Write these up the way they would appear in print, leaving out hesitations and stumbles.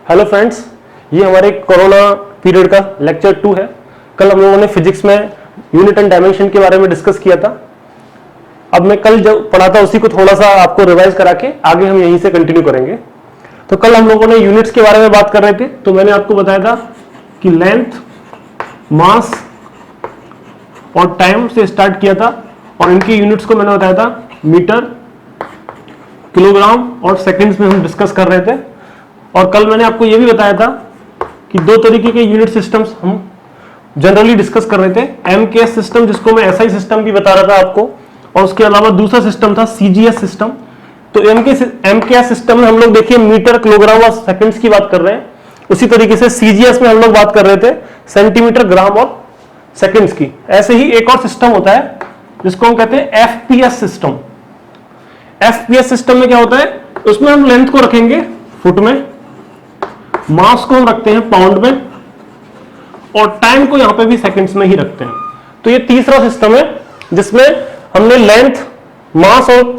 Hello friends, ये हमारे corona period का लेक्चर 2 है। कल हम लोगों ने फिजिक्स में यूनिट एंड डायमेंशन के बारे में डिस्कस किया था। अब मैं कल जो पढ़ा था उसी को थोड़ा सा आपको रिवाइज करा के आगे हम यहीं से कंटिन्यू करेंगे। तो कल हम लोगों ने यूनिट्स के बारे में बात कर रहे थे। तो मैंने आपको बताया था कि लेंथ, मास और टाइम से स्टार्ट किया था और इनकी यूनिट्स को मैंने बताया था मीटर, किलोग्राम और सेकंड्स में हम डिस्कस कर रहे थे। और कल मैंने आपको यह भी बताया था कि दो तरीके के यूनिट सिस्टम्स हम जनरली डिस्कस कर रहे थे। एमकेएस सिस्टम, जिसको मैं एसआई सिस्टम भी बता रहा था आपको, और उसके अलावा दूसरा सिस्टम था सीजीएस सिस्टम। तो एमकेएस सिस्टम में हम लोग देखिए मीटर, किलोग्राम और सेकंड्स की बात कर रहे हैं। उसी तरीके से सीजीएस में हम लोग बात कर रहे थे सेंटीमीटर, ग्राम और सेकंड्स की। ऐसे ही एक और सिस्टम होता है जिसको हम कहते हैं एफपीएस सिस्टम। एफपीएस सिस्टम में क्या होता है, उसमें हम लेंथ को रखेंगे फुट में, मास को हम रखते हैं पाउंड में और टाइम को यहां पे भी सेकंड्स में ही रखते हैं। तो ये तीसरा सिस्टम है जिसमें हमने लेंथ, मास और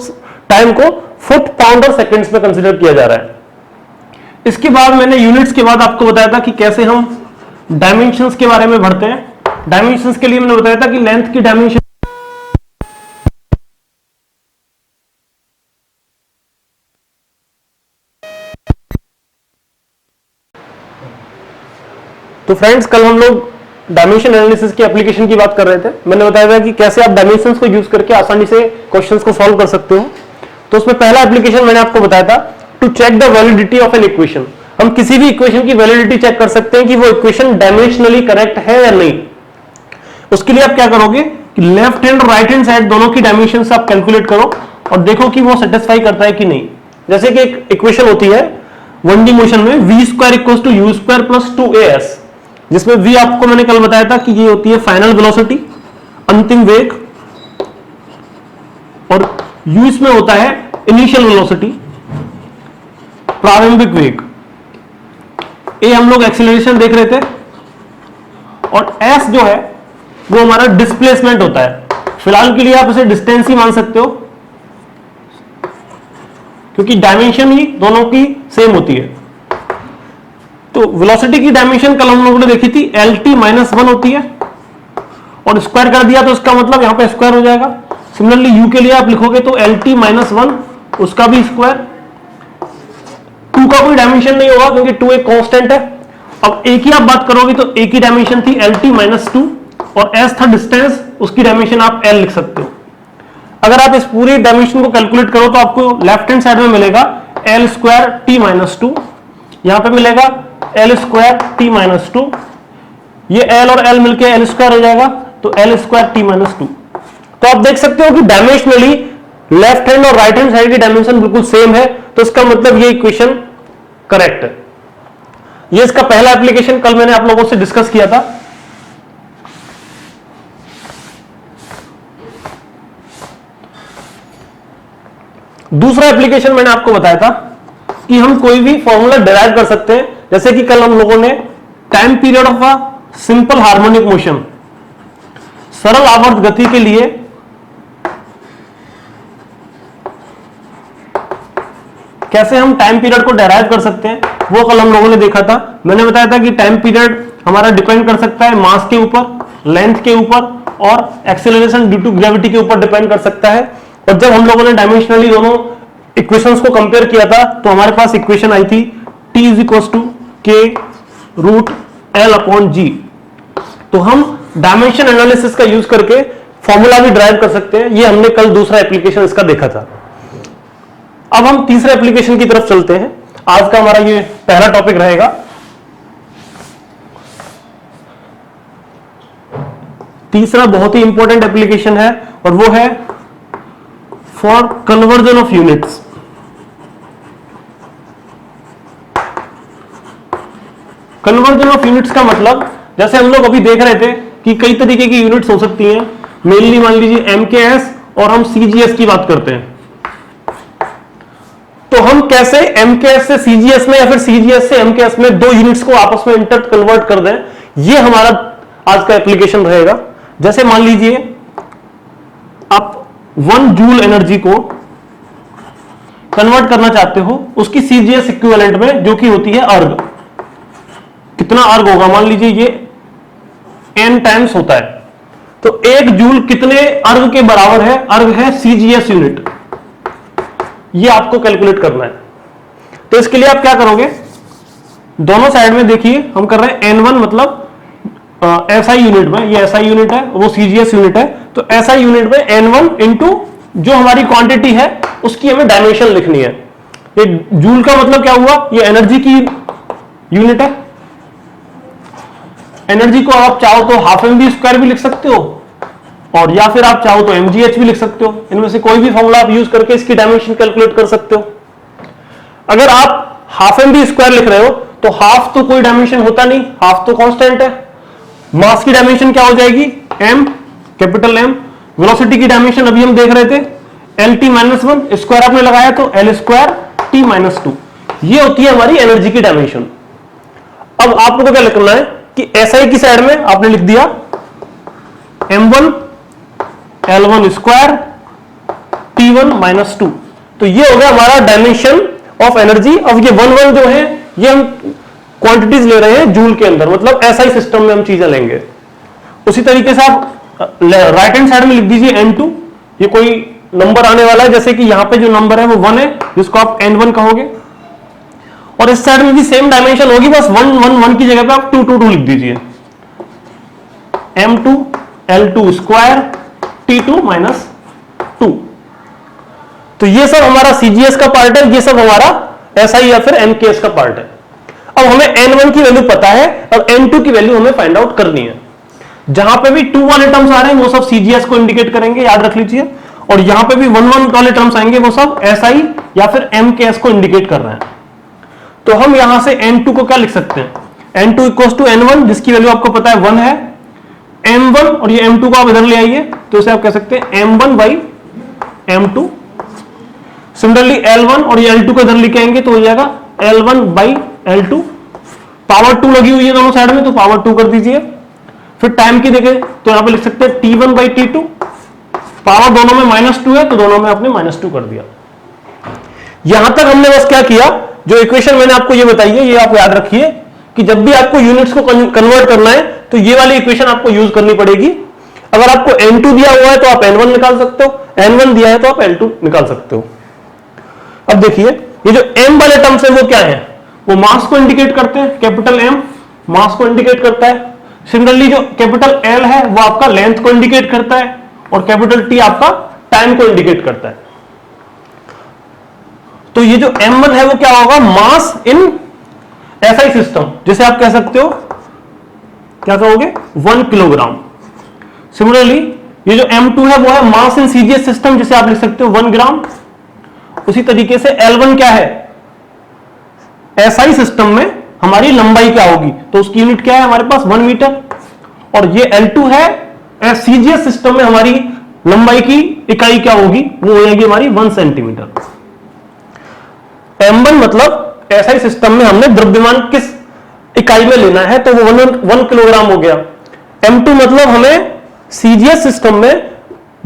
टाइम को फुट, पाउंड और सेकंड्स में कंसीडर किया जा रहा है। इसके बाद मैंने यूनिट्स के बाद आपको बताया था कि कैसे हम डायमेंशंस के बारे में बढ़ते हैं। डायमेंशंस के लिए मैंने बताया था कि लेंथ की डायमेंशन तो फ्रेंड्स, कल हम लोग डायमेंशन एनालिसिस की एप्लीकेशन की बात कर रहे थे। मैंने बताया था कि कैसे आप डायमेंशंस को यूज करके आसानी से क्वेश्चंस को सॉल्व कर सकते हो। तो उसमें पहला एप्लीकेशन मैंने आपको बताया था to check the validity of an equation. हम किसी भी इक्वेशन की वैलिडिटी चेक कर सकते हैं कि वो इक्वेशन डायमेंशनली करेक्ट है या नहीं। उसके लिए आप क्या करोगे कि लेफ्ट हैंड और राइट हैंड साइड दोनों की डायमेंशन आप कैलकुलेट करो और देखो कि वो सेटिस्फाई करता है कि नहीं। जैसे कि एक इक्वेशन होती है 1D मोशन में v square equals to u square plus 2as, जिसमें v आपको मैंने कल बताया था कि ये होती है फाइनल वेलोसिटी, अंतिम वेग, और u इसमें होता है इनिशियल वेलोसिटी, प्रारंभिक वेग। a हम लोग एक्सीलरेशन देख रहे थे और s जो है वो हमारा डिस्प्लेसमेंट होता है। फिलहाल के लिए आप इसे डिस्टेंस ही मान सकते हो क्योंकि डायमेंशन ही दोनों की सेम होती है। तो वेलोसिटी की डायमेंशन कल हम लोगों ने देखी थी lt माइनस 1 होती है और स्क्वायर कर दिया तो इसका मतलब यहां पे स्क्वायर हो जाएगा। सिमिलरली u के लिए आप लिखोगे तो lt माइनस 1, उसका भी स्क्वायर। 2 का कोई डायमेंशन नहीं होगा क्योंकि 2 एक कांस्टेंट है। अब a की आप बात करोगे तो a की डायमेंशन थी lt माइनस 2 और s था डिस्टेंस, उसकी डायमेंशन आप l लिख सकते हो। अगर आप इस पूरी डायमेंशन को कैलकुलेट करो तो आपको लेफ्ट हैंड साइड में मिलेगा l स्क्वायर t माइनस 2, यहां पे मिलेगा l स्क्वायर t माइनस 2, ये l और l मिलके l स्क्वायर हो जाएगा तो l स्क्वायर t माइनस 2। तो आप देख सकते हो कि डायमेंशनली लेफ्ट हैंड और राइट हैंड साइड की डायमेंशन बिल्कुल सेम है, तो इसका मतलब ये इक्वेशन करेक्ट है। ये इसका पहला एप्लीकेशन कल मैंने आप लोगों से डिस्कस किया था। दूसरा एप्लीकेशन मैंने आपको बताया था कि हम कोई भी फॉर्मूला डिराइव कर सकते हैं। जैसे कि कल हम लोगों ने time period of a simple harmonic motion, सरल आवर्त गति के लिए कैसे हम टाइम पीरियड को डिराइव कर सकते हैं, वो कल हम लोगों ने देखा था। मैंने बताया था कि टाइम पीरियड हमारा डिपेंड कर सकता है मास के ऊपर, लेंथ के ऊपर और एक्सेलरेशन ड्यू टू ग्रेविटी के ऊपर डिपेंड कर सकता है। और जब हम लोगों ने डायमेंशनली दोनों इक्वेशंस को कंपेयर किया था तो हमारे पास इक्वेशन आई थी t is equal to k root l upon g। तो हम डायमेंशन एनालिसिस का यूज करके फॉर्मूला भी ड्राइव कर सकते हैं। ये हमने कल दूसरा एप्लीकेशन इसका देखा था। अब हम तीसरे एप्लीकेशन की तरफ चलते हैं। आज का हमारा ये पहला टॉपिक रहेगा। तीसरा बहुत ही इंपॉर्टेंट एप्लीकेशन है और वो है for conversion of units. Conversion of units का मतलब, जैसे हम लोग अभी देख रहे थे कि कई तरीके की यूनिट्स हो सकती हैं। मेनली मान लीजिए एमकेएस और हम सीजीएस की बात करते हैं। तो हम कैसे एमकेएस से सीजीएस में या फिर सीजीएस से एमकेएस में दो यूनिट्स को आपस में इंटर कन्वर्ट कर दें, ये हमारा आज का एप्लीकेशन रहेगा। जैसे मान लीजिए आप 1 जूल एनर्जी को कन्वर्ट करना चाहते हो उसकी सीजीएस इक्विवेलेंट में, जो कि होती है अर्ग। कितना अर्ग होगा, मान लीजिए ये n टाइम्स होता है, तो 1 जूल कितने अर्ग के बराबर है? अर्ग है CGS यूनिट। ये आपको कैलकुलेट करना है। तो इसके लिए आप क्या करोगे, दोनों साइड में देखिए हम कर रहे हैं N1 मतलब SI यूनिट में, ये SI यूनिट है, वो CGS यूनिट है, तो SI यूनिट में N1 इंटू जो हमारी क्वांटिटी है उसकी हमें डायमेंशन लिखनी है। ये जूल का मतलब क्या हुआ, ये एनर्जी की यूनिट है। एनर्जी को आप चाहो तो हाफ mv² भी लिख सकते हो, और या फिर आप चाहो तो mgh भी लिख सकते हो। इनमें से कोई भी फॉर्मूला आप यूज करके इसकी डायमेंशन कैलकुलेट कर सकते हो। अगर आप हाफ mv² लिख रहे हो तो हाफ तो कोई डायमेंशन होता नहीं, हाफ तो कांस्टेंट है। मास की डायमेंशन क्या हो जाएगी, m, कैपिटल M। वेलोसिटी की डायमेंशन अभी हम देख रहे थे LT-1, स्क्वायर आपने लगाया तो L²T-2। ये होती है हमारी एनर्जी की डायमेंशन। अब आपको क्या लिखना है कि SI की साइड में आपने लिख दिया m1 L1² T1-2। तो ये हो गया हमारा डायमेंशन ऑफ एनर्जी। अब ये 1 जो है ये हम क्वांटिटीज ले रहे हैं जूल के अंदर, मतलब SI सिस्टम में हम चीजें लेंगे। उसी तरीके से आप राइट हैंड साइड में लिख दीजिए N2। ये कोई नंबर आने वाला है, जैसे कि यहां पे जो नंबर है वो 1 है, जिसको आप N1 कहोगे, और इस साइड में भी सेम डायमेंशन होगी, बस 1 1 1 की जगह पे आप 2 2 2 लिख दीजिए। m2 L2² T2-2। तो ये सब हमारा CGS का पार्ट है, ये सब हमारा SI या फिर MKS का पार्ट है। अब हमें N1 की वैल्यू पता है और N2 की वैल्यू हमें फाइंड आउट करनी है। जहां पे भी 2 वाले टर्म्स आ रहे हैं वो सब CGS को इंडिकेट करेंगे, याद रख लीजिए, और यहां पे भी 1 1 वाले टर्म्स आएंगे वो सब SI या फिर MKS को इंडिकेट कर रहे हैं। तो हम यहां से N2 को क्या लिख सकते हैं, N2 = N1, जिसकी वैल्यू आपको पता है 1 है, M1, और ये M2 को आप इधर ले आइए तो इसे आप कह सकते हैं M1/M2। सिमिलरली L1 और ये L2 को इधर लेके आएंगे तो हो जाएगा L1/L2। पावर 2 लगी हुई है दोनों साइड में, तो पावर 2 कर दीजिए। फिर टाइम की देखें तो यहां पे लिख सकते हैं T1/T2। पावर दोनों में -2 है तो दोनों में आपने -2 कर दिया। यहां तक हमने बस क्या किया, जो इक्वेशन मैंने आपको ये बताई है ये आप याद रखिए कि जब भी आपको यूनिट्स को कन्वर्ट करना है तो ये वाली इक्वेशन आपको यूज करनी पड़ेगी। अगर आपको N2 दिया हुआ है तो आप N1 निकाल सकते हो, N1 दिया है तो आप L2 निकाल सकते हो। अब देखिए ये जो M वाले टर्म्स है वो क्या है, वो मास को इंडिकेट करते हैं, कैपिटल M मास को इंडिकेट करता है। सिमिलरली जो कैपिटल L है वो आपका लेंथ को इंडिकेट करता है, और कैपिटल T आपका टाइम को इंडिकेट करता है। तो ये जो M1 है वो क्या होगा, मास इन SI सिस्टम, जिसे आप कह सकते हो क्या कहोगे 1 किलोग्राम। सिमिलरली ये जो M2 है वो है मास इन CGS सिस्टम, जिसे आप लिख सकते हो 1 ग्राम। उसी तरीके से L1 क्या है, SI सिस्टम में हमारी लंबाई क्या होगी, तो उसकी यूनिट क्या है हमारे पास 1 मीटर। और ये L2 है, CGS सिस्टम में हमारी लंबाई की इकाई क्या होगी, वो हो जाएगी हमारी 1 सेंटीमीटर। M1 मतलब SI सिस्टम में हमने द्रव्यमान किस इकाई में लेना है, तो वो 1 किलोग्राम हो गया। M2 मतलब हमें CGS सिस्टम में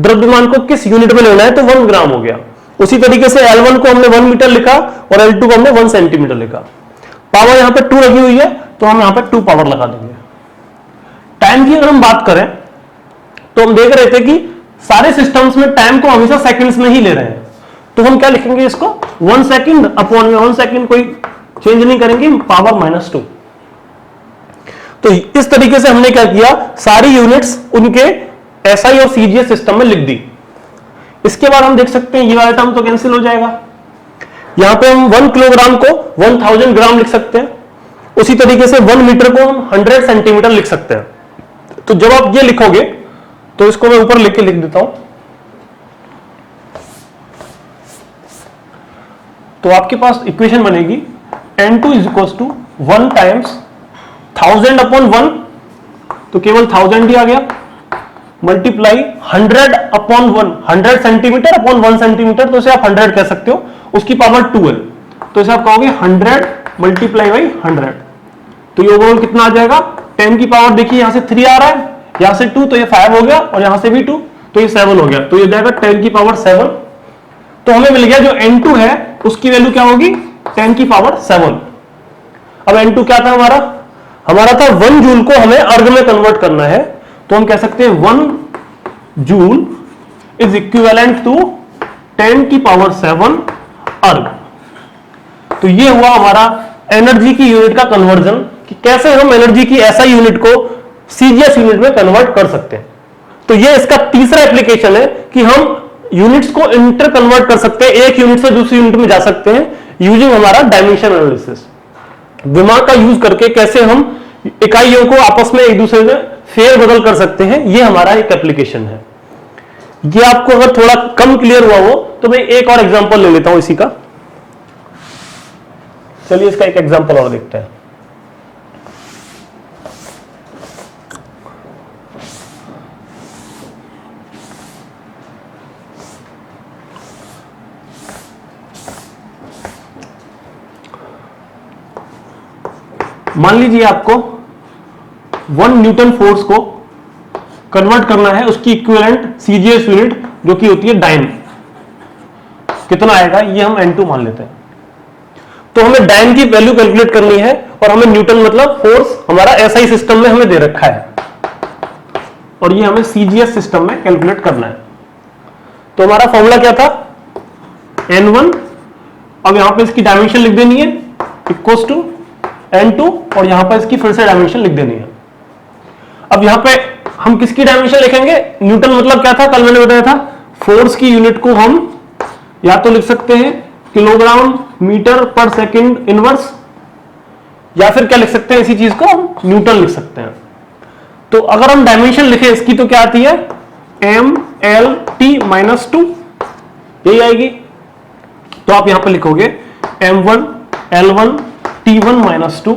द्रव्यमान को किस यूनिट में लेना है, तो 1 ग्राम हो गया। उसी तरीके से L1 को हमने 1 मीटर लिखा और L2 को हमने 1 सेंटीमीटर लिखा। पावर यहां पे 2 लगी हुई है तो हम यहां पे 2 पावर लगा देंगे। टाइम की अगर हम बात करें तो हम देख रहे थे कि सारे सिस्टम्स में टाइम को हमेशा सेकंड्स में ही ले रहे हैं, तो हम क्या लिखेंगे इसको 1 सेकंड अपॉन 1 सेकंड, कोई चेंज नहीं करेंगे, पावर -2। तो इस तरीके से हमने क्या किया, सारी यूनिट्स उनके SI और CGS सिस्टम में लिख दी। इसके बाद हम देख सकते हैं ये वाला टर्म तो कैंसिल हो जाएगा। यहां पे हम 1 किलोग्राम को 1000 ग्राम लिख सकते हैं। उसी तरीके से 1 मीटर को हम 100 सेंटीमीटर लिख सकते हैं। तो जब आप ये लिखोगे तो इसको मैं ऊपर लिख देता हूं, तो आपके पास इक्वेशन बनेगी N2 = 1 टाइम्स 1000/1, तो केवल 1000 ही आ गया, मल्टीप्लाई 100/1, 100 सेंटीमीटर अपॉन 1 सेंटीमीटर, तो इसे आप 100 कह सकते हो, उसकी पावर 2 है, तो इसे आप कहोगे 100 × 100। तो ये ओवरऑल कितना आ जाएगा, 10 की पावर देखिए यहां से 3 आ रहा है, यहां से 2 तो ये 5 हो गया, और यहां से भी 2 तो ये 7 हो गया, तो ये जाएगा 10 की पावर 7। तो हमें मिल गया जो N2 है उसकी वैल्यू क्या होगी 10 की पावर 7। अब N2 क्या था हमारा, हमारा था 1 जूल को हमें अर्ग में कन्वर्ट करना है, तो हम कह सकते हैं 1 जूल इज इक्विवेलेंट टू 10 की पावर 7 अर्ग। तो ये हुआ हमारा एनर्जी की यूनिट का कन्वर्जन, कि कैसे हम एनर्जी की एसआई यूनिट को सीजीएस यूनिट में कन्वर्ट कर सकते हैं। तो ये इसका तीसरा एप्लीकेशन है कि हम यूनिट्स को इंटर कन्वर्ट कर सकते हैं, एक यूनिट से दूसरी यूनिट में जा सकते हैं यूजिंग हमारा डायमेंशन एनालिसिस। दिमाग का यूज करके कैसे हम इकाइयों को आपस में एक दूसरे में फेर बदल कर सकते हैं, ये हमारा एक एप्लीकेशन है। ये आपको अगर थोड़ा कम क्लियर हुआ हो तो मैं एक और एग्जांपल ले लेता हूं इसी का। चलिए इसका एक एग्जांपल और देखते हैं। मान लीजिए आपको 1 न्यूटन फोर्स को कन्वर्ट करना है उसकी इक्विवेलेंट सीजीएस यूनिट जो कि होती है डाइन। कितना आएगा ये हम N2 मान लेते हैं। तो हमें डाइन की वैल्यू कैलकुलेट करनी है और हमें न्यूटन मतलब फोर्स हमारा एसआई सिस्टम में हमें दे रखा है और ये हमें सीजीएस सिस्टम में कैलकुलेट करना है। तो हमारा फॉर्मूला क्या था, N1, अब यहां पे इसकी डायमेंशन लिख देनी है इक्वल्स टू N2 और यहां पर इसकी फिर से डायमेंशन लिख देनी है। अब यहां पे हम किसकी डायमेंशन लिखेंगे, न्यूटन मतलब क्या था, कल मैंने बताया था फोर्स की यूनिट को हम या तो लिख सकते हैं किलोग्राम मीटर पर सेकंड इनवर्स, या फिर क्या लिख सकते हैं इसी चीज को हम न्यूटन लिख सकते हैं। तो अगर हम डायमेंशन लिखें इसकी तो क्या आती है MLT-2 यही आएगी। तो आप यहां पर लिखोगे M1 L1 T1-2।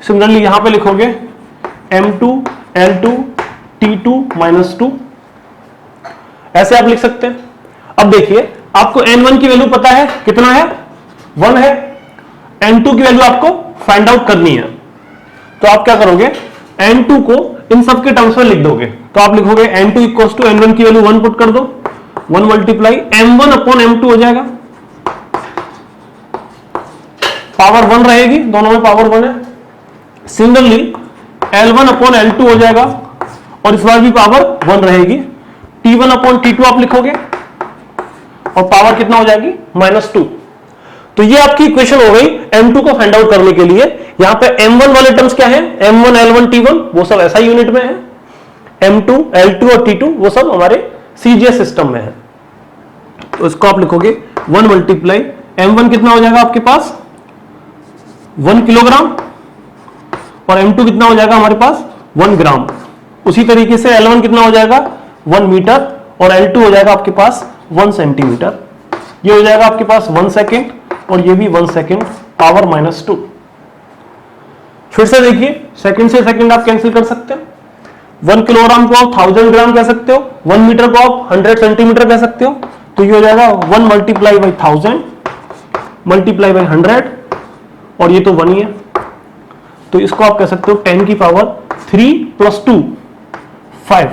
सिमिलरली यहां पे लिखोगे M2 L2 T2-2। ऐसे आप लिख सकते हैं। अब देखिए आपको N1 की वैल्यू पता है, कितना है 1 है। N2 की वैल्यू आपको फाइंड आउट करनी है। तो आप क्या करोगे, N2 को इन सब के टर्म्स में लिख दोगे। तो आप लिखोगे N2 इक्वल्स टू N1 की वैल्यू 1 पुट कर दो, 1 मल्टीप्लाई M1 अपॉन M2 हो जाएगा, पावर 1 रहेगी, दोनों में पावर 1 है। सिमिलरली L1 अपॉन L2 हो जाएगा और इस बार भी पावर 1 रहेगी। T1 अपॉन T2 आप लिखोगे और पावर कितना हो जाएगी -2। तो ये आपकी इक्वेशन हो गई M2 को फाइंड आउट करने के लिए। यहां पे M1 वाले टर्म्स क्या है, M1 L1 T1 वो सब ऐसा यूनिट में है, M2 L2 और T2 वो सब हमारे सीजीएस सिस्टम में है। तो इसको आप लिखोगे 1 मल्टीप्लाई M1 कितना हो जाएगा आपके पास 1 किलोग्राम और M2 कितना हो जाएगा हमारे पास 1 ग्राम। उसी तरीके से L1 कितना हो जाएगा 1 मीटर और L2 हो जाएगा आपके पास 1 सेंटीमीटर। ये हो जाएगा आपके पास 1 सेकेंड और ये भी 1 सेकेंड पावर -2। फिर से देखिए सेकंड से सेकंड आप कैंसिल कर सकते हैं। 1 किलोग्राम को आप 1000 ग्राम कह सकते हो, 1 मीटर को आप 100 सेंटीमीटर कह सकते हो। तो ये हो जाएगा 1 मल्टीप्लाई बाई 1000 मल्टीप्लाई बाई 100 और ये तो 1 ही है। तो इसको आप कह सकते हो 10 की पावर 3 + 2 5।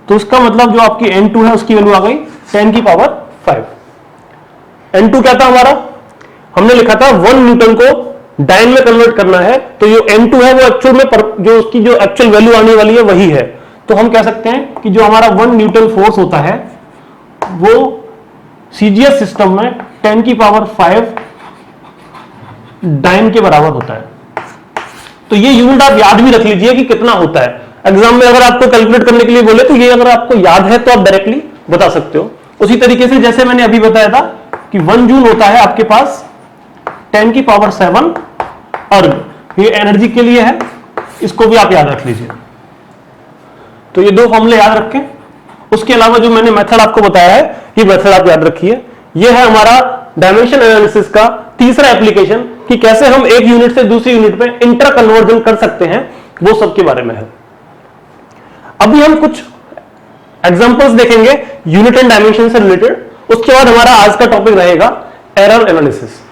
तो इसका मतलब जो आपकी N2 है उसकी वैल्यू आ गई 10 की पावर 5। N2 क्या था हमारा, हमने लिखा था 1 न्यूटन को डाइन में कन्वर्ट करना है। तो जो N2 है वो एक्चुअल में जो उसकी जो एक्चुअल वैल्यू आने वाली है वही है। तो हम कह सकते हैं कि जो हमारा 1 न्यूटन फोर्स होता है वो सीजीएस सिस्टम में 10 की पावर 5 डाइन के बराबर होता है। तो ये यूनिट आप याद भी रख लीजिए कि कितना होता है। एग्जाम में अगर आपको कैलकुलेट करने के लिए बोले तो ये अगर आपको याद है तो आप डायरेक्टली बता सकते हो। उसी तरीके से जैसे मैंने अभी बताया था कि 1 जूल होता है आपके पास 10 की पावर 7 अर्ग, ये एनर्जी के लिए है, इसको भी आप याद रख लीजिए। तो ये 2 फॉर्मूले याद रखें। उसके अलावा जो मैंने मेथड आपको बताया है ये मेथड आप याद रखिए। ये है हमारा डायमेंशन एनालिसिस का तीसरा एप्लीकेशन कि कैसे हम एक यूनिट से दूसरी यूनिट में इंटर कन्वर्जन कर सकते हैं, वो सब के बारे में है। अभी हम कुछ एग्जांपल्स देखेंगे यूनिट एंड डायमेंशन से रिलेटेड। उसके बाद हमारा आज का टॉपिक रहेगा एरर एनालिसिस।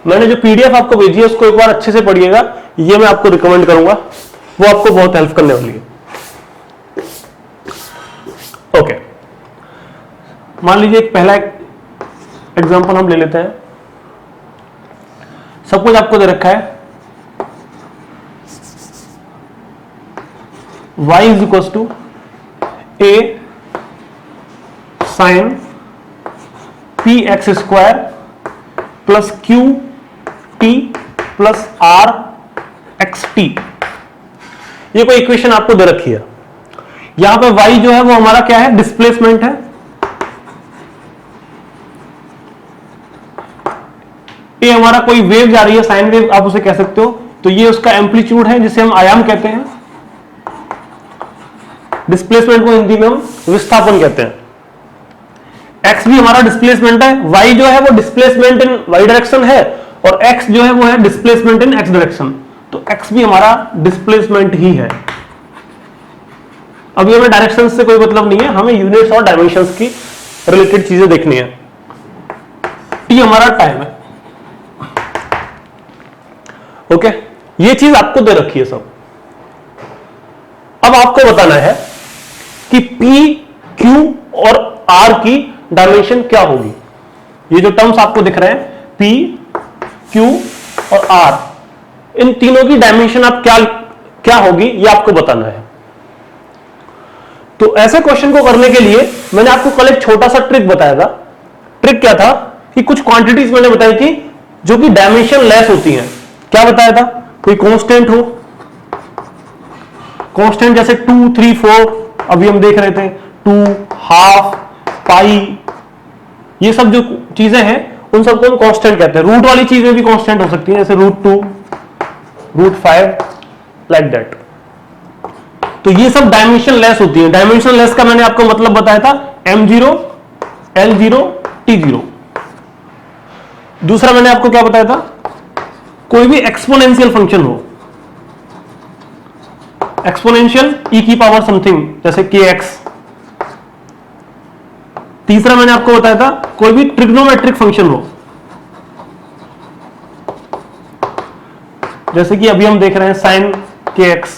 मैंने जो पीडीएफ आपको भेजी है उसको एक बार अच्छे से पढ़िएगा, ये मैं आपको रिकमेंड करूंगा, वो आपको बहुत हेल्प करने वाली है। मान लीजिए एक पहला एग्जांपल हम ले लेते हैं। सब कुछ आपको दे रखा है y is equal to a sine P X square plus Q T plus R X T. ये कोई इक्वेशन आपको दे रखी है। यहां पे y जो है वो हमारा क्या है, डिस्प्लेसमेंट है। ये हमारा कोई वेव जा रही है, साइन वेव आप उसे कह सकते हो। तो ये उसका एम्पलीट्यूड है जिसे हम आयाम कहते हैं। डिस्प्लेसमेंट को हिंदी में हम विस्थापन कहते हैं। x भी हमारा डिस्प्लेसमेंट है, y जो है वो डिस्प्लेसमेंट इन y डायरेक्शन है और x जो है वो है डिस्प्लेसमेंट इन x डायरेक्शन। तो x भी हमारा डिस्प्लेसमेंट ही है। अभी हमें डायरेक्शन से कोई मतलब नहीं है, हमें यूनिट्स और डायमेंशंस की रिलेटेड चीजें देखनी है। t हमारा टाइम है। ओके, ये चीज आपको दे रखी है सब। अब आपको बताना है कि P, Q और R की डायमेंशन क्या होगी। ये जो टर्म्स आपको दिख रहे हैं P, Q और R, इन तीनों की डायमेंशन आप क्या होगी ये आपको बताना है। तो ऐसे क्वेश्चन को करने के लिए मैंने आपको कल एक छोटा सा ट्रिक बताया था। ट्रिक क्या था कि कुछ क्वांटिटीज मैंने बताई थी जो कि डायमेंशन लेस होती हैं। क्या बताया था, कोई कांस्टेंट हो, कांस्टेंट जैसे 2, 3, 4 अभी हम देख रहे थे, 2, हाफ, पाई, ये सब जो चीजें हैं उन सबको हम कांस्टेंट कहते हैं। रूट वाली चीजें भी कांस्टेंट हो सकती हैं, जैसे √2, √5, लाइक दैट। तो ये सब डायमेंशन लेस होती है। डायमेंशन लेस का मैंने आपको मतलब बताया था m0, l0, t0। दूसरा मैंने आपको क्या बताया था, कोई भी एक्सपोनेंशियल फंक्शन हो, एक्सपोनेंशियल e की पावर समथिंग जैसे kx। तीसरा मैंने आपको बताया था कोई भी ट्रिग्नोमेट्रिक फंक्शन हो, जैसे कि अभी हम देख रहे हैं sin kx।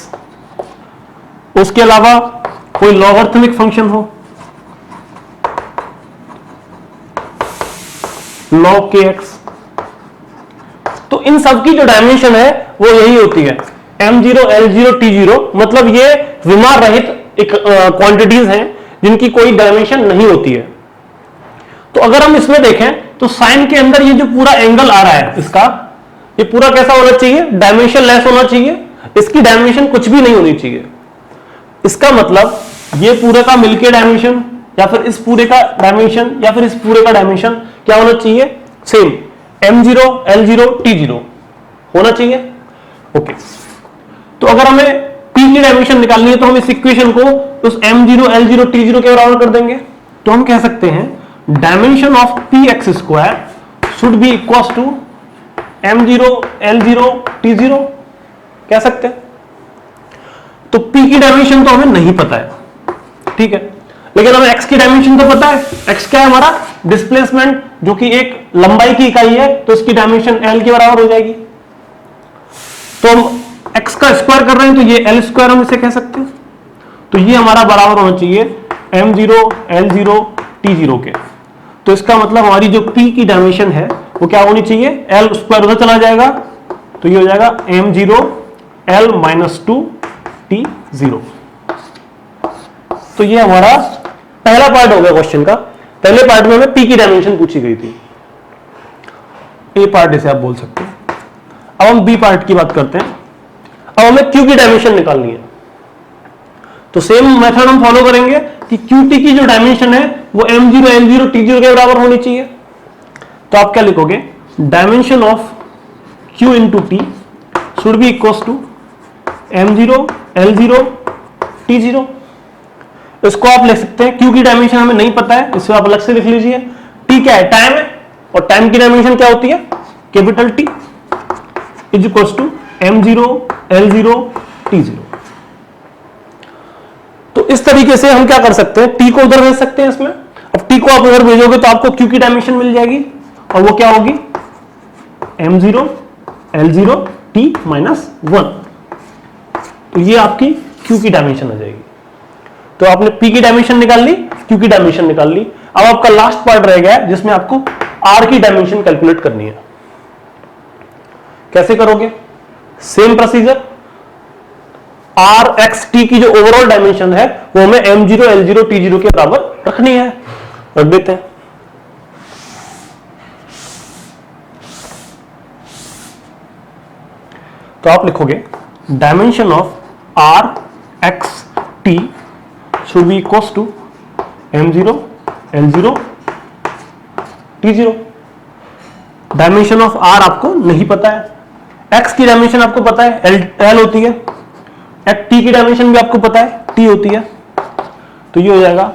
उसके अलावा कोई लॉगरिथमिक फंक्शन हो, log kx। तो इन सब की जो डायमेंशन है वो यही होती है m0, l0, t0। मतलब ये विमार रहित एक क्वांटिटीज हैं जिनकी कोई डायमेंशन नहीं होती है। तो अगर हम इसमें देखें तो साइन के अंदर ये जो पूरा एंगल आ रहा है इसका, ये पूरा कैसा होना चाहिए, डायमेंशन लेस होना चाहिए। इसकी डायमेंशन कुछ भी नहीं होनी चाहिए। इसका मतलब ये पूरे का मिलके डायमेंशन या फिर इस पूरे का डायमेंशन या फिर इस पूरे का डायमेंशन क्या होना चाहिए, सेम m0, l0, t0 होना चाहिए। ओके, तो अगर हमें p की डायमेंशन निकालनी है तो हम इस इक्वेशन को उस m0, l0, t0 के बराबर कर देंगे। तो हम कह सकते हैं dimension of px square should be equal to m0, l0, t0 कह सकते हैं। तो p की डायमेंशन तो हमें नहीं पता है, ठीक है, लेकिन हमें x की डायमेंशन तो पता है। x क्या है हमारा, डिस्प्लेसमेंट, जो कि एक लंबाई की इकाई है, तो इसकी डायमेंशन l के बराबर हो जाएगी। तो हम x का स्क्वायर कर रहे हैं तो ये l स्क्वायर हम इसे कह सकते हैं। तो ये हमारा बराबर होना चाहिए m0, l0, t0 के। तो इसका मतलब हमारी जो p की डायमेंशन है वो क्या होनी चाहिए, l स्क्वायर उधर चला जाएगा तो ये हो जाएगा m0, l - 2 t0। तो ये हमारा पहला पार्ट हो गया क्वेश्चन का। पहले पार्ट में हमें p की डायमेंशन पूछी गई थी, ए पार्ट इसे आप बोल सकते हैं। अब हम बी पार्ट की बात करते हैं। अब हमें q की डायमेंशन निकालनी है। तो सेम मेथड हम फॉलो करेंगे कि qt की जो डायमेंशन है वो m0, l0, t0 के बराबर होनी चाहिए। तो आप क्या लिखोगे, dimension of q into T should be equal to m0, l0, t0। इसको आप लिख सकते हैं, q की डायमेंशन हमें नहीं पता है, इसको आप अलग से लिख लीजिए। t क्या है, टाइम है, और टाइम की डायमेंशन क्या होती है, capital T is equal to m0, l0, t0। तो इस तरीके से हम क्या कर सकते हैं, t को उधर भेज सकते हैं इसमें। अब t को आप उधर भेजोगे तो आपको q की डायमेंशन मिल जाएगी, और वो क्या होगी, m0, l0, t - 1। तो ये आपकी q की डायमेंशन आ जाएगी। तो आपने P की डायमेंशन निकाल ली, Q की डायमेंशन निकाल ली। अब आपका लास्ट पार्ट रह गया है जिसमें आपको R की डायमेंशन कैलकुलेट करनी है। कैसे करोगे? Same procedure, R X T की जो ओवरऑल डायमेंशन है वो हमें M0 L0 T0 के बराबर रखनी है। रख देते हैं। तो आप लिखोगे dimension of R X T should be equals to M0 L0 T0। Dimension of R आपको नहीं पता है, X की डायमेंशन आपको पता है L होती है, T की डायमेंशन भी आपको पता है T होती है। तो ये हो जाएगा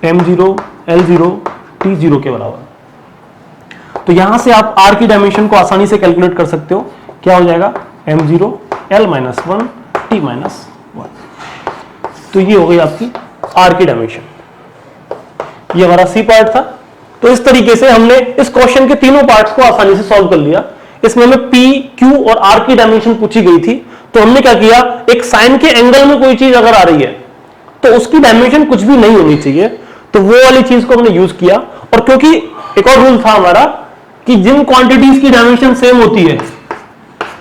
M0 L0 T0 के बराबर। तो यहां से आप R की डायमेंशन को आसानी से कैलकुलेट कर सकते हो। क्या हो जाएगा? M0 L-1 T-1। तो ये हो गई आपकी R की डायमेंशन। ये हमारा C पार्ट था। तो इस तरीके से हमने इस क्वेश्चन के तीनों पार्ट्स को आसानी से सॉल्व कर लिया। इसमें हमें P, Q और R की डायमेंशन पूछी गई थी। तो हमने क्या किया, एक साइन के एंगल में कोई चीज अगर आ रही है तो उसकी डायमेंशन कुछ भी नहीं होनी चाहिए, तो वो वाली चीज को हमने यूज किया। और क्योंकि एक और रूल था हमारा कि जिन क्वांटिटीज की डायमेंशन सेम होती है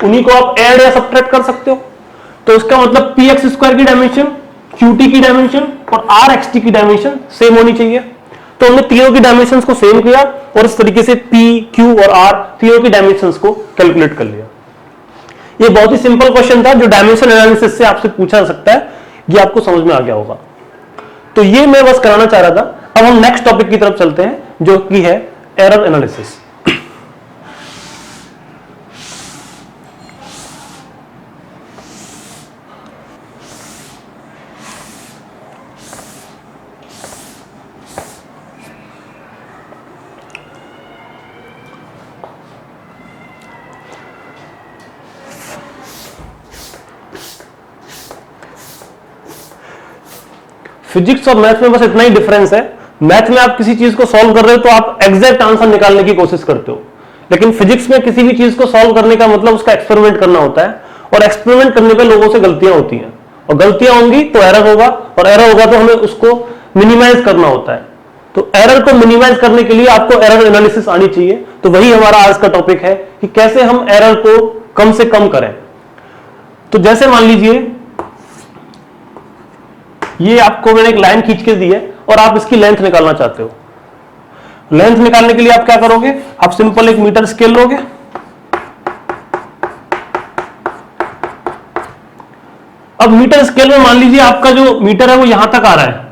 उन्हीं को आप ऐड या सब्ट्रैक्ट कर सकते हो। तो इसका मतलब px स्क्वायर की डायमेंशन, qt की डायमेंशन और rxt की डायमेंशन सेम होनी चाहिए। तो हमने तीनों की डायमेंशंस को सेम किया और इस तरीके से p, q और r तीनों की डायमेंशंस को कैलकुलेट कर लिया। ये बहुत ही सिंपल क्वेश्चन था जो डायमेंशन एनालिसिस से आपसे पूछा जा सकता है। ये आपको समझ में आ गया होगा। तो ये मैं बस कराना चाह रहा था। अब हम नेक्स्ट टॉपिक की तरफ चलते हैं जो कि है एरर एनालिसिस। फिजिक्स और मैथ में बस इतना ही डिफरेंस है। मैथ में आप किसी चीज को सॉल्व कर रहे हो तो आप एग्जैक्ट आंसर निकालने की कोशिश करते हो, लेकिन फिजिक्स में किसी भी चीज को सॉल्व करने का मतलब उसका एक्सपेरिमेंट करना होता है, और एक्सपेरिमेंट करने पे लोगों से गलतियां होती हैं, और गलतियां होंगी तो एरर होगा, और एरर होगा तो हमें उसको मिनिमाइज करना होता है। तो एरर को मिनिमाइज करने के लिए आपको एरर एनालिसिस आनी चाहिए। तो वही हमारा आज का टॉपिक है कि कैसे हम एरर को कम से कम करें। तो जैसे मान लीजिए ये आपको मैंने एक लाइन खींच के दी है और आप इसकी लेंथ निकालना चाहते हो। लेंथ निकालने के लिए आप क्या करोगे, आप सिंपल एक मीटर स्केल लोगे, अब मीटर स्केल में मान लीजिए आपका जो मीटर है वो यहां तक आ रहा है,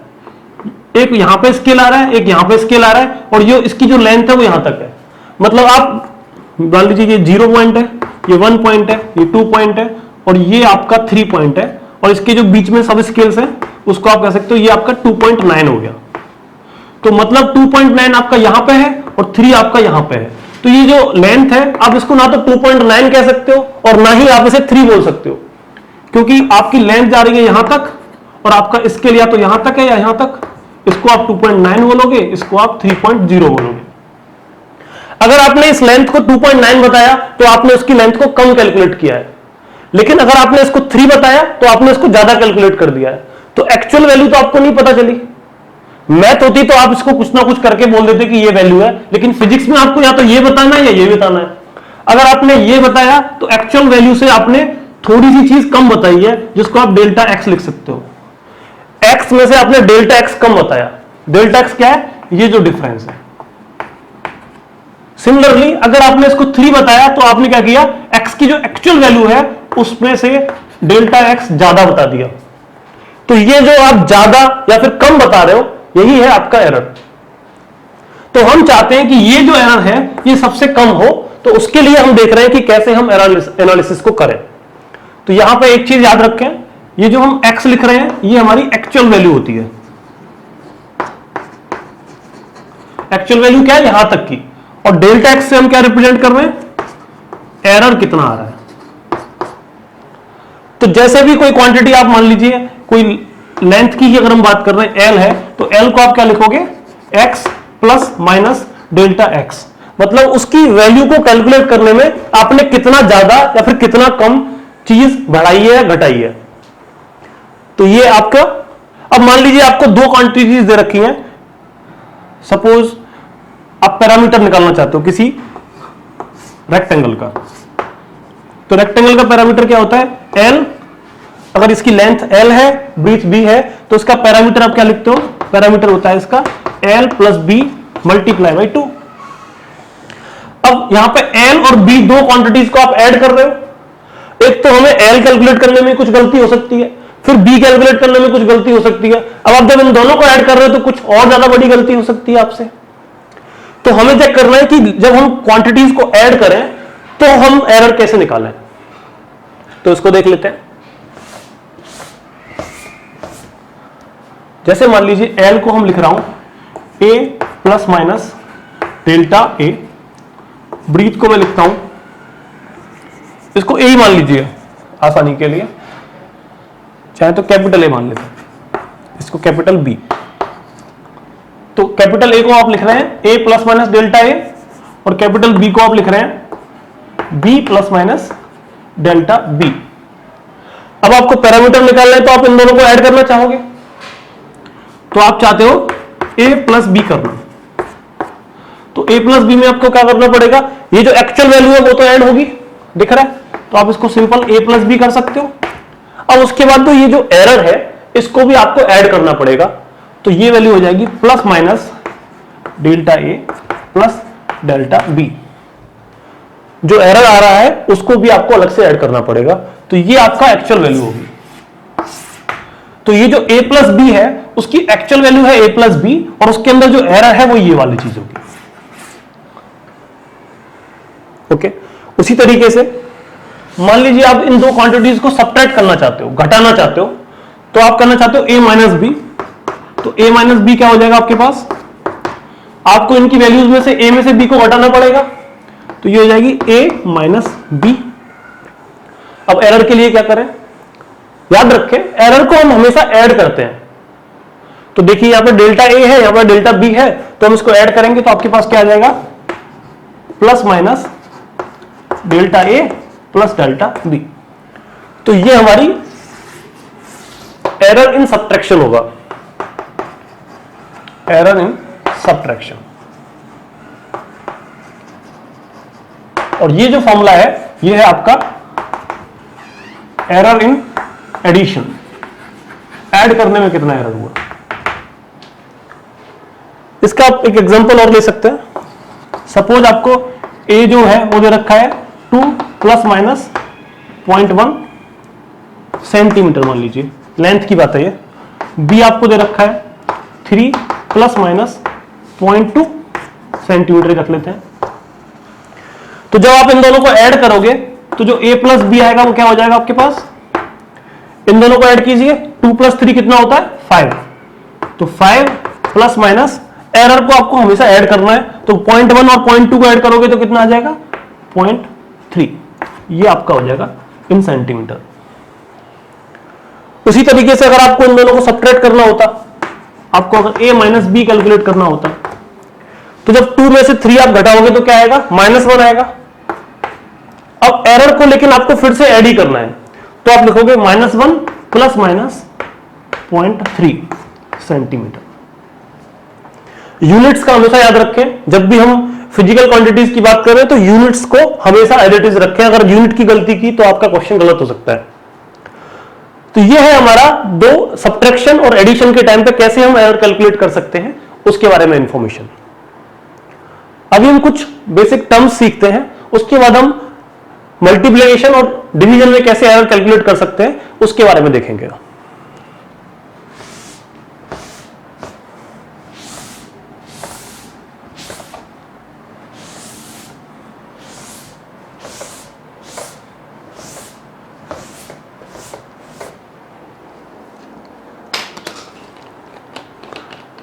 एक यहां पे स्केल आ रहा है, एक यहां पे स्केल आ रहा है, और ये इसकी जो लेंथ है वो यहां तक है। मतलब आप मान लीजिए ये 0 पॉइंट है, ये 1 पॉइंट है, ये 2 पॉइंट है, और ये आपका 3 पॉइंट है, और इसके जो बीच में सब स्केल्स हैं उसको आप कह सकते हो ये आपका 2.9 हो गया। तो मतलब 2.9 आपका यहां पे है और 3 आपका यहां पे है। तो ये जो लेंथ है आप इसको ना तो 2.9 कह सकते हो और ना ही आप इसे 3 बोल सकते हो, क्योंकि आपकी लेंथ जा रही है यहां तक और आपका स्केल या तो यहां तक है या यहां तक। इसको आप 2.9 बोलोगे, इसको आप 3.0 बोलोगे। अगर आपने इस लेंथ को 2.9 बताया तो आपने उसकी लेंथ को कम कैलकुलेट किया है, लेकिन अगर आपने इसको 3 बताया तो आपने इसको ज्यादा कैलकुलेट कर दिया है। तो एक्चुअल वैल्यू तो आपको नहीं पता चली। मैथ होती तो आप इसको कुछ ना कुछ करके बोल देते कि ये वैल्यू है, लेकिन फिजिक्स में आपको या तो ये बताना है या ये बताना है। अगर आपने ये बताया तो एक्चुअल वैल्यू से आपने थोड़ी सी चीज कम बताई है जिसको आप डेल्टा एक्स लिख सकते हो। एक्स में से आपने डेल्टा एक्स कम बताया। डेल्टा एक्स क्या है, ये जो डिफरेंस है। सिमिलरली अगर आपने इसको 3 बताया तो आपने क्या किया, एक्स की जो एक्चुअल वैल्यू है उसमें से डेल्टा एक्स ज्यादा बता दिया। तो ये जो आप ज्यादा या फिर कम बता रहे हो यही है आपका एरर। तो हम चाहते हैं कि ये जो एरर है ये सबसे कम हो, तो उसके लिए हम देख रहे हैं कि कैसे हम एनालिसिस को करें। तो यहां पे एक चीज याद रखें, ये जो हम x लिख रहे हैं ये हमारी एक्चुअल वैल्यू होती है। एक्चुअल वैल्यू क्या है, यहां तक की, और डेल्टा एक्स से हम क्या रिप्रेजेंट कर रहे हैं, एरर कितना आ रहा है। तो जैसे भी कोई क्वांटिटी आप मान लीजिए, कोई लेंथ की ही अगर हम बात कर रहे हैं l है, तो l को आप क्या लिखोगे, x plus minus delta x। मतलब उसकी वैल्यू को कैलकुलेट करने में आपने कितना ज्यादा या फिर कितना कम चीज बढ़ाई है या घटाई है। तो ये आपका, अब मान लीजिए आपको दो क्वांटिटीज दे रखी हैं, सपोज आप पैरामीटर निकालना चाहते हो किसी रेक्टेंगल का, तो रेक्टेंगल का पैरामीटर क्या होता है? एल। अगर इसकी लेंथ एल है, ब्रीथ बी है, तो इसका पैरामीटर आप क्या लिखते हो? पैरामीटर होता है इसका L plus B multiply by 2। अब यहां पे एल और बी दो क्वांटिटीज को आप ऐड कर रहे हो। एक तो हमें एल कैलकुलेट करने में कुछ गलती हो सकती है, फिर बी कैलकुलेट करने में कुछ गलती हो सकती है। अब आप जब इन दोनों को ऐड कर रहे हो तो कुछ और ज्यादा बड़ी गलती हो सकती है आपसे। तो हमें चेक करना है कि जब हम क्वांटिटीज को ऐड करें तो हम एरर कैसे निकालें। तो इसको देख लेते हैं। जैसे मान लीजिए एल को हम लिख रहा हूं ए प्लस माइनस डेल्टा ए, ब्रीथ को मैं लिखता हूं, इसको ए ही मान लीजिए आसानी के लिए, चाहे तो कैपिटल ए मान लेते हैं, इसको कैपिटल बी। तो कैपिटल ए को आप लिख रहे हैं A plus minus delta A, और कैपिटल बी को आप लिख रहे हैं B plus minus delta B. अब आपको पैरामीटर निकालना है तो आप इन दोनों को ऐड करना चाहोगे, तो आप चाहते हो ए प्लस बी करना। तो ए प्लस बी में आपको क्या करना पड़ेगा? ये जो एक्चुअल वैल्यू है वो तो ऐड होगी, दिख रहा है, तो आप इसको सिंपल ए प्लस बी कर सकते हो। अब उसके बाद तो ये जो एरर है इसको भी आपको ऐड करना पड़ेगा, तो ये वैल्यू हो जाएगी प्लस माइनस डेल्टा ए प्लस डेल्टा बी। जो एरर आ रहा है उसको भी आपको अलग से ऐड करना पड़ेगा, तो ये आपका एक्चुअल वैल्यू होगी। तो ये जो a प्लस बी है उसकी एक्चुअल वैल्यू है a प्लस बी, और उसके अंदर जो एरर है वो ये वाली चीज होगी। ओके, उसी तरीके से मान लीजिए आप इन दो क्वांटिटीज को सब्ट्रैक्ट करना चाहते हो, घटाना चाहते हो, तो आप करना चाहते हो a माइनस बी। तो a माइनस बी क्या हो जाएगा आपके पास? आपको इनकी वैल्यूज में से a में से b को घटाना पड़ेगा, तो ये हो जाएगी a माइनस बी। अब एरर के लिए क्या करें? याद रखें एरर को हम हमेशा ऐड करते हैं। तो देखिए यहां पर डेल्टा ए है, यहां पर डेल्टा बी है, तो हम इसको ऐड करेंगे तो आपके पास क्या आ जाएगा? प्लस माइनस डेल्टा ए प्लस डेल्टा बी। तो ये हमारी एरर इन सब्ट्रैक्शन होगा, एरर इन सब्ट्रैक्शन। और ये जो फॉर्मूला है ये है आपका एरर इन एडिशन। ऐड करने में कितना एरर हुआ, इसका आप एक एग्जांपल और ले सकते हैं। सपोज आपको ए जो है वो दे रखा है 2 प्लस माइनस 0.1 सेंटीमीटर, मान लीजिए लेंथ की बात है ये। बी आपको दे रखा है 3 प्लस माइनस 0.2 सेंटीमीटर रख लेते हैं। तो जब आप इन दोनों को ऐड करोगे तो जो a प्लस बी आएगा वो क्या हो जाएगा आपके पास? इन दोनों को ऐड कीजिए, 2 प्लस 3 कितना होता है? 5। तो 5 प्लस माइनस एरर को आपको हमेशा ऐड करना है, तो 0.1 और 0.2 को ऐड करोगे तो कितना आ जाएगा? 0.3। ये आपका हो जाएगा इन सेंटीमीटर। उसी तरीके से अगर आपको इन दोनों को सब्ट्रैक्ट करना होता, आपको अगर a माइनस बी कैलकुलेट करना होता, तो जब 2 में से 3 आप घटाओगे तो क्या आएगा? -1 आएगा। अब एरर को लेकिन आपको फिर से ऐड ही करना है, तो आप लिखोगे -1 प्लस माइनस 0.3 सेंटीमीटर। यूनिट्स का हमेशा याद रखें, जब भी हम फिजिकल क्वांटिटीज की बात करें तो यूनिट्स को हमेशा एज इट इज रखें। अगर यूनिट की गलती की तो आपका क्वेश्चन गलत हो सकता है। तो ये है हमारा दो सब्ट्रैक्शन और एडिशन के टाइम पे कैसे हम एरर कैलकुलेट कर सकते हैं उसके बारे में इंफॉर्मेशन। अभी हम कुछ बेसिक टर्म्स सीखते हैं, उसके बाद हम मल्टीप्लिकेशन और डिवीजन में कैसे एरर कैलकुलेट कर सकते हैं उसके बारे में देखेंगे।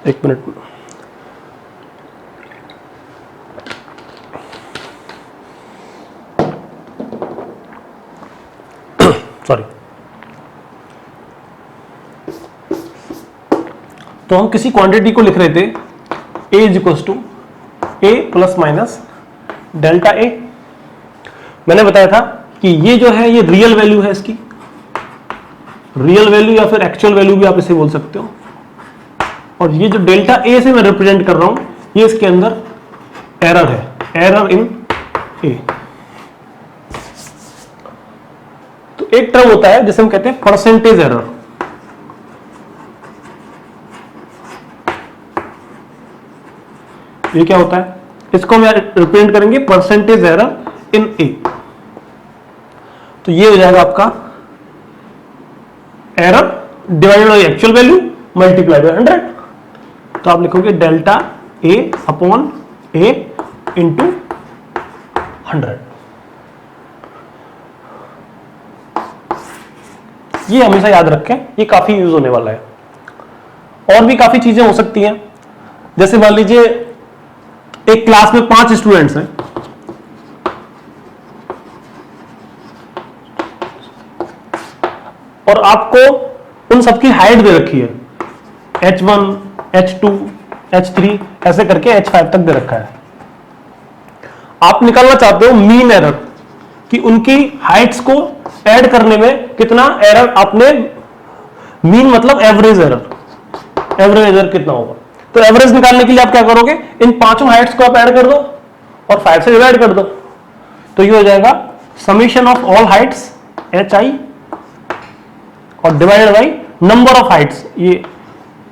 एक मिनट, सॉरी। तो हम किसी क्वांटिटी को लिख रहे थे a is equal to A plus minus delta A. मैंने बताया था कि ये जो है ये रियल वैल्यू है, इसकी रियल वैल्यू या फिर एक्चुअल वैल्यू भी आप इसे बोल सकते हो। और ये जो डेल्टा ए से मैं रिप्रेजेंट कर रहा हूं, ये इसके अंदर एरर है, एरर इन ए। तो एक टर्म होता है जिसे हम कहते हैं परसेंटेज एरर। ये क्या होता है, इसको हम रिप्रेजेंट करेंगे परसेंटेज एरर इन ए। तो ये हो जाएगा आपका error divided by actual value multiply by 100। तो आप लिखोगे delta A upon A into 100। ये हमेशा याद रखें, ये काफी यूज होने वाला है। और भी काफी चीजें हो सकती हैं, जैसे मान लीजिए एक क्लास में 5 स्टूडेंट्स हैं, और आपको उन सबकी हाइट दे रखी है, H1, H2, H3 ऐसे करके H5 तक दे रखा है। आप निकालना चाहते हो मीन एरर, कि उनकी हाइट्स को ऐड करने में कितना एरर आपने, मीन मतलब एवरेज एरर, एवरेज एरर कितना होगा। तो एवरेज निकालने के लिए आप क्या करोगे, इन पांचों हाइट्स को आप ऐड कर दो और 5 से डिवाइड कर दो। तो ये हो जाएगा summation of all Heights HI और divided by number of Heights, ये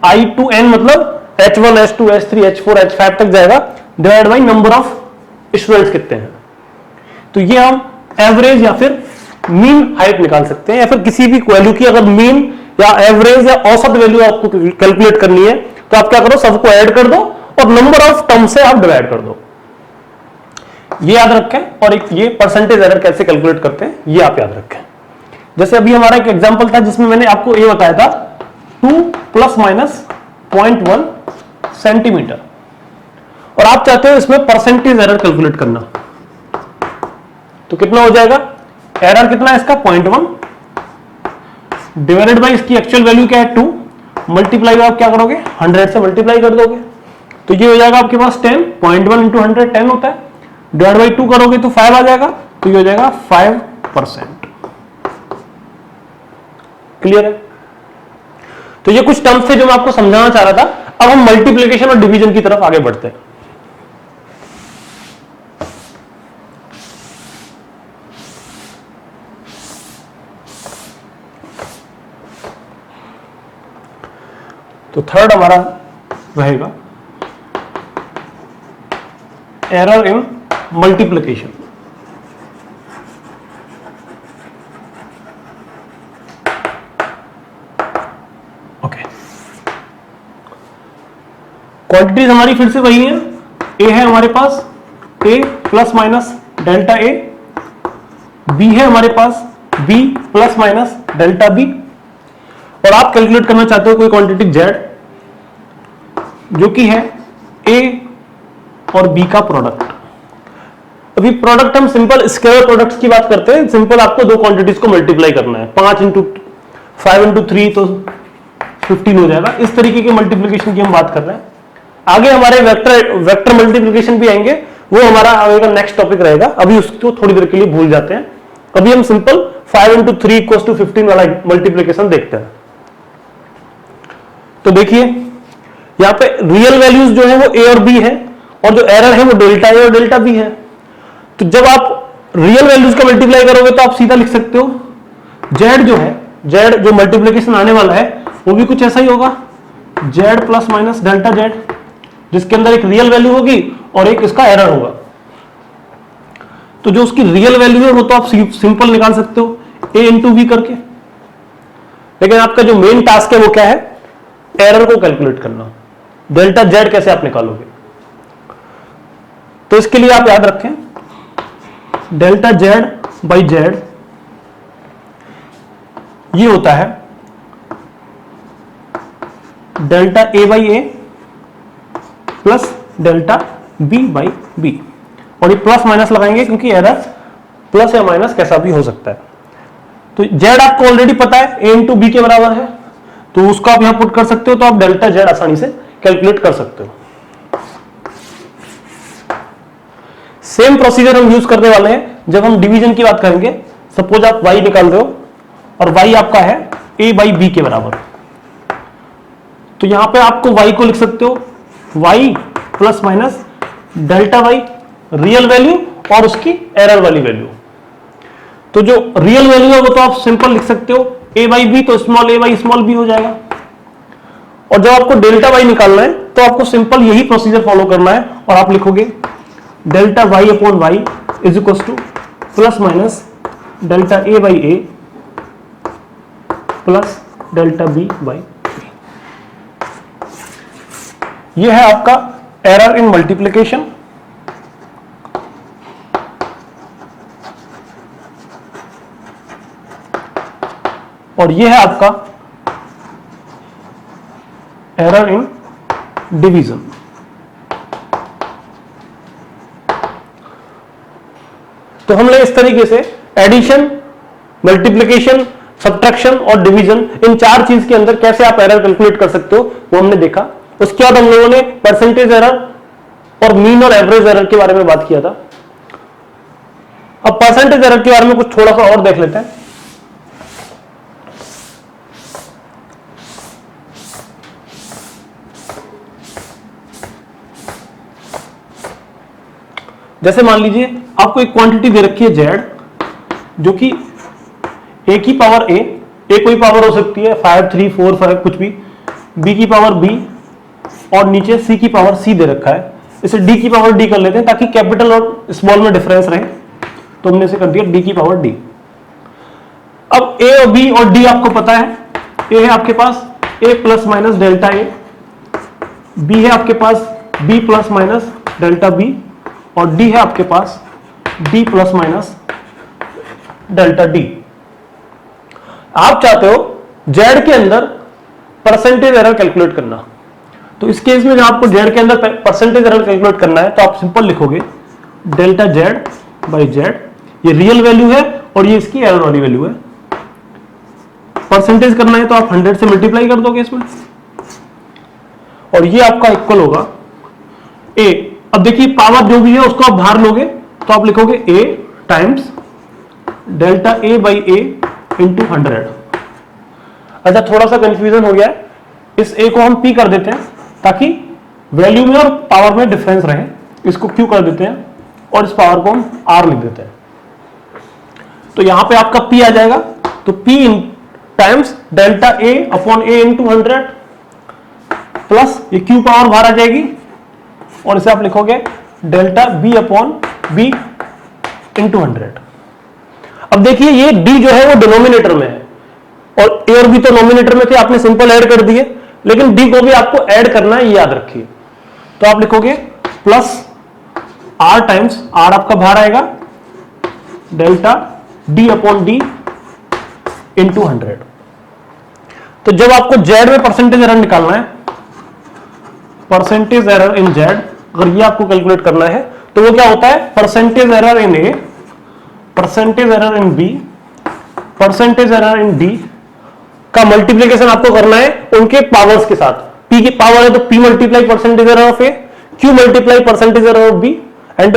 I to N मतलब H1, H2, H3, H4, H5 तक जाएगा, divide by number of students कितने हैं। तो ये हम एवरेज या फिर मीन हाइट निकाल सकते हैं, या फिर किसी भी वैल्यू की अगर मीन या एवरेज या औसत वैल्यू आपको कैलकुलेट करनी है तो आप क्या करो, सबको ऐड कर दो और नंबर ऑफ टर्म से आप डिवाइड कर दो। ये याद रखें। और एक ये परसेंटेज एरर कैसे कैलकुलेट करते हैं ये आप याद रखें। जैसे अभी हमारा एक एग्जांपल था जिसमें मैंने आपको ये बताया था 2 ± 0.1 सेंटीमीटर, और आप चाहते हो इसमें परसेंटेज एरर कैलकुलेट करना। तो कितना हो जाएगा, एरर कितना है इसका 0.1 डिवाइडेड बाई इसकी एक्चुअल वैल्यू क्या है 2, मल्टीप्लाई आप क्या करोगे 100 से मल्टीप्लाई कर दोगे। तो ये हो जाएगा आपके पास 10, 0.1 इंटू 100 10 होता है, डिवाइड बाई 2 करोगे तो 5 आ जाएगा। तो ये हो जाएगा 5%। क्लियर है। तो ये कुछ टर्म्स थे जो मैं आपको समझाना चाह रहा था। अब हम मल्टीप्लिकेशन और डिवीजन की तरफ आगे बढ़ते हैं। तो थर्ड हमारा रहेगा error in multiplication. Okay, quantities हमारी फिर से वही है। ए है हमारे पास A plus minus delta A, B है हमारे पास B plus minus delta B, और आप कैलकुलेट करना चाहते हो कोई क्वांटिटी जेड जो कि है ए और बी का प्रोडक्ट। अभी प्रोडक्ट हम सिंपल स्केलर प्रोडक्ट्स की बात करते हैं। सिंपल आपको दो क्वांटिटीज को मल्टीप्लाई करना है, 5 × 5 × 3 तो 15 हो जाएगा। इस तरीके की मल्टीप्लिकेशन की हम बात कर रहे हैं। आगे हमारे वेक्टर मल्टीप्लिकेशन भी आएंगे, वो हमारा आगे का नेक्स्ट टॉपिक रहेगा। अभी उसको थोड़ी देर के लिए भूल जाते हैं। अभी हम सिंपल 5 × 3 = 15 वाला मल्टीप्लिकेशन देखते हैं। तो देखिए यहां पे रियल वैल्यूज जो है वो ए और बी है, और जो एरर है वो डेल्टा ए और डेल्टा बी है। तो जब आप रियल वैल्यूज का मल्टीप्लाई करोगे तो आप सीधा लिख सकते हो जेड जो है, जेड जो मल्टीप्लिकेशन आने वाला है वो भी कुछ ऐसा ही होगा, Z plus minus delta Z, जिसके अंदर एक रियल वैल्यू होगी और एक इसका एरर होगा। तो जो उसकी रियल वैल्यू है वो तो आप सिंपल निकाल सकते हो ए इंटू बी करके, लेकिन आपका जो मेन टास्क है वो क्या है, एरर को कैलकुलेट करना। डेल्टा जेड कैसे आप निकालोगे, तो इसके लिए आप याद रखें डेल्टा जेड बाई जेड ये होता है delta A by A plus delta B by B, और ये प्लस माइनस लगाएंगे क्योंकि एरर प्लस या माइनस कैसा भी हो सकता है। तो जेड आपको ऑलरेडी पता है ए इंटू बी के बराबर है, तो उसको आप यहां पुट कर सकते हो, तो आप डेल्टा जेड आसानी से कैलकुलेट कर सकते हो। सेम प्रोसीजर हम यूज करने वाले हैं जब हम डिवीजन की बात करेंगे। सपोज आप y निकाल रहे हो और y आपका है a बाई बी के बराबर, तो यहां पे आपको y को लिख सकते हो y plus minus delta y real value और उसकी एरर वाली वैल्यू। तो जो रियल वैल्यू है वो तो आप सिंपल लिख सकते हो a बाई बी, तो small a by small B हो जाएगा। और जब आपको डेल्टा y निकालना है तो आपको सिंपल यही प्रोसीजर फॉलो करना है और आप लिखोगे delta y upon y is equal to plus minus delta a by A plus delta b by A. यह है आपका एरर इन मल्टीप्लिकेशन। और यह है आपका एरर इन डिवीजन। तो हमने इस तरीके से एडिशन, मल्टीप्लिकेशन, सब्ट्रैक्शन और डिवीजन, इन चार चीज के अंदर कैसे आप एरर कैलकुलेट कर सकते हो वो हमने देखा। उसके बाद हम लोगों ने परसेंटेज एरर और मीन और एवरेज एरर के बारे में बात किया था। अब परसेंटेज एरर के बारे में कुछ थोड़ा सा और देख लेते हैं। जैसे मान लीजिए आपको एक क्वांटिटी दे रखी है z, जो कि a की पावर a कोई पावर हो सकती है 5, 3, 4, 5 कुछ भी, b की पावर b और नीचे c की पावर c दे रखा है। इसे d की पावर d कर लेते हैं ताकि कैपिटल और स्मॉल में डिफरेंस रहे, तो हमने इसे कर दिया d की पावर d। अब a और b और d आपको पता है। a है आपके पास a plus minus delta a, b है आपके पास b plus minus delta b और d है आपके पास d plus minus delta d। आप चाहते हो z के अंदर परसेंटेज एरर कैलकुलेट करना, तो इस केस में जब आपको z के अंदर परसेंटेज एरर कैलकुलेट करना है तो आप सिंपल लिखोगे डेल्टा z बाई z। ये रियल वैल्यू है और ये इसकी एरर वाली वैल्यू है। परसेंटेज करना है तो आप 100 से मल्टीप्लाई कर दोगे इसमें, और ये आपका इक्वल होगा a। अब देखिए पावर जो भी है उसको आप बाहर लोगे तो आप लिखोगे a times delta a by a into 100। अच्छा, थोड़ा सा कंफ्यूजन हो गया है, इस a को हम p कर देते हैं ताकि वैल्यू में और पावर में डिफरेंस रहे। इसको q कर देते हैं और इस पावर को हम r लिख देते हैं। तो यहां पे आपका p आ जाएगा, तो p times delta a upon a into 100 plus ये q पावर बाहर आ जाएगी और इसे आप लिखोगे delta b upon b into 100। अब देखिए ये d जो है वो डिनोमिनेटर में है और a और b तो नोमिनेटर में थे, आपने सिंपल ऐड कर दिए, लेकिन d को भी आपको ऐड करना है, ये याद रखिए। तो आप लिखोगे प्लस r टाइम्स r आपका बाहर आएगा delta d upon d into 100। तो जब आपको z में परसेंटेज एरर निकालना है, परसेंटेज एरर इन z, अगर ये आपको कैलकुलेट करना है तो वो क्या होता है percentage error in a, percentage error in b, percentage error in d का मल्टीप्लीकेशन आपको करना है उनके पावर्स के साथ। p की पावर है तो p multiply percentage error of a, q multiply percentage error of b and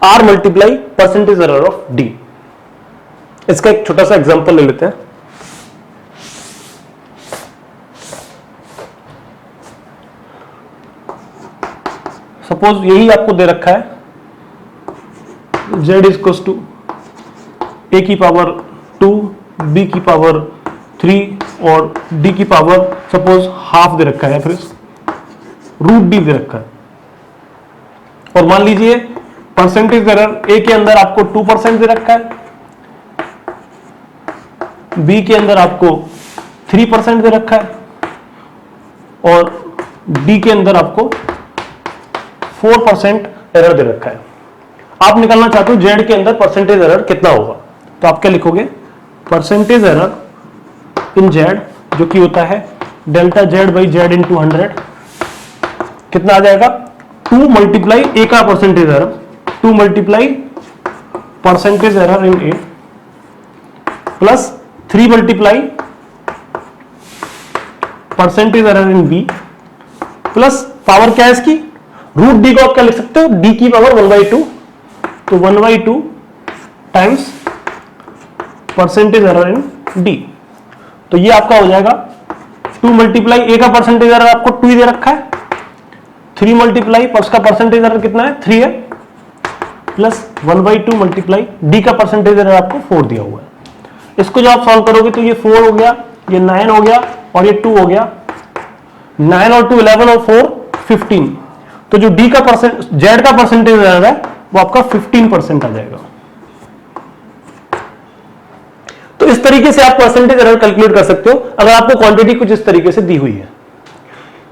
r multiply percentage error of d। इसका एक छोटा सा एग्जांपल ले लेते हैं। सपोज यही आपको दे रखा है z इज टू a की पावर 2, b की पावर 3 और d की पावर सपोज हाफ दे रखा है, फिर रूट d दे रखा है। और मान लीजिए परसेंटेज एरर a के अंदर आपको 2% दे रखा है, b के अंदर आपको 3% दे रखा है और d के अंदर आपको 4% एरर दे रखा है। आप निकालना चाहते हो z के अंदर परसेंटेज एरर कितना होगा, तो आप क्या लिखोगे परसेंटेज एरर इन z, जो कि होता है delta z by z into 100। कितना आ जाएगा 2 मल्टीप्लाई a का percentage error, 2 multiply percentage error in a plus 3 multiply percentage error in b plus power क्या है इसकी रूट d को आप क्या लिख सकते हो d की पावर 1/2, तो 1/2 times percentage error in d। तो ये आपका हो जाएगा 2 मल्टीप्लाई ए का परसेंटेज एरर आपको 2 ही दे रखा है, 3 मल्टीप्लाई उसका परसेंटेज एरर कितना है 3 है, प्लस 1/2 मल्टीप्लाई डी का परसेंटेज एरर आपको 4 दिया हुआ है। इसको जब आप सॉल्व करोगे तो ये 4 हो गया, ये 9 हो गया और ये 2 हो गया, 9 और 2 11 और 4 15। तो जो डी का जेड का परसेंटेज एरर है वो आपका 15% आ जाएगा। तो इस तरीके से आप परसेंटेज एरर कैलकुलेट कर सकते हो अगर आपको क्वांटिटी कुछ इस तरीके से दी हुई है।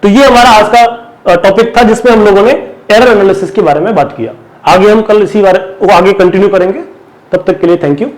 तो ये हमारा आज का टॉपिक था जिसमें हम लोगों ने एरर एनालिसिस के बारे में बात किया। आगे हम कल इसी बारे वो आगे कंटिन्यू करेंगे। तब तक के लिए थैंक यू।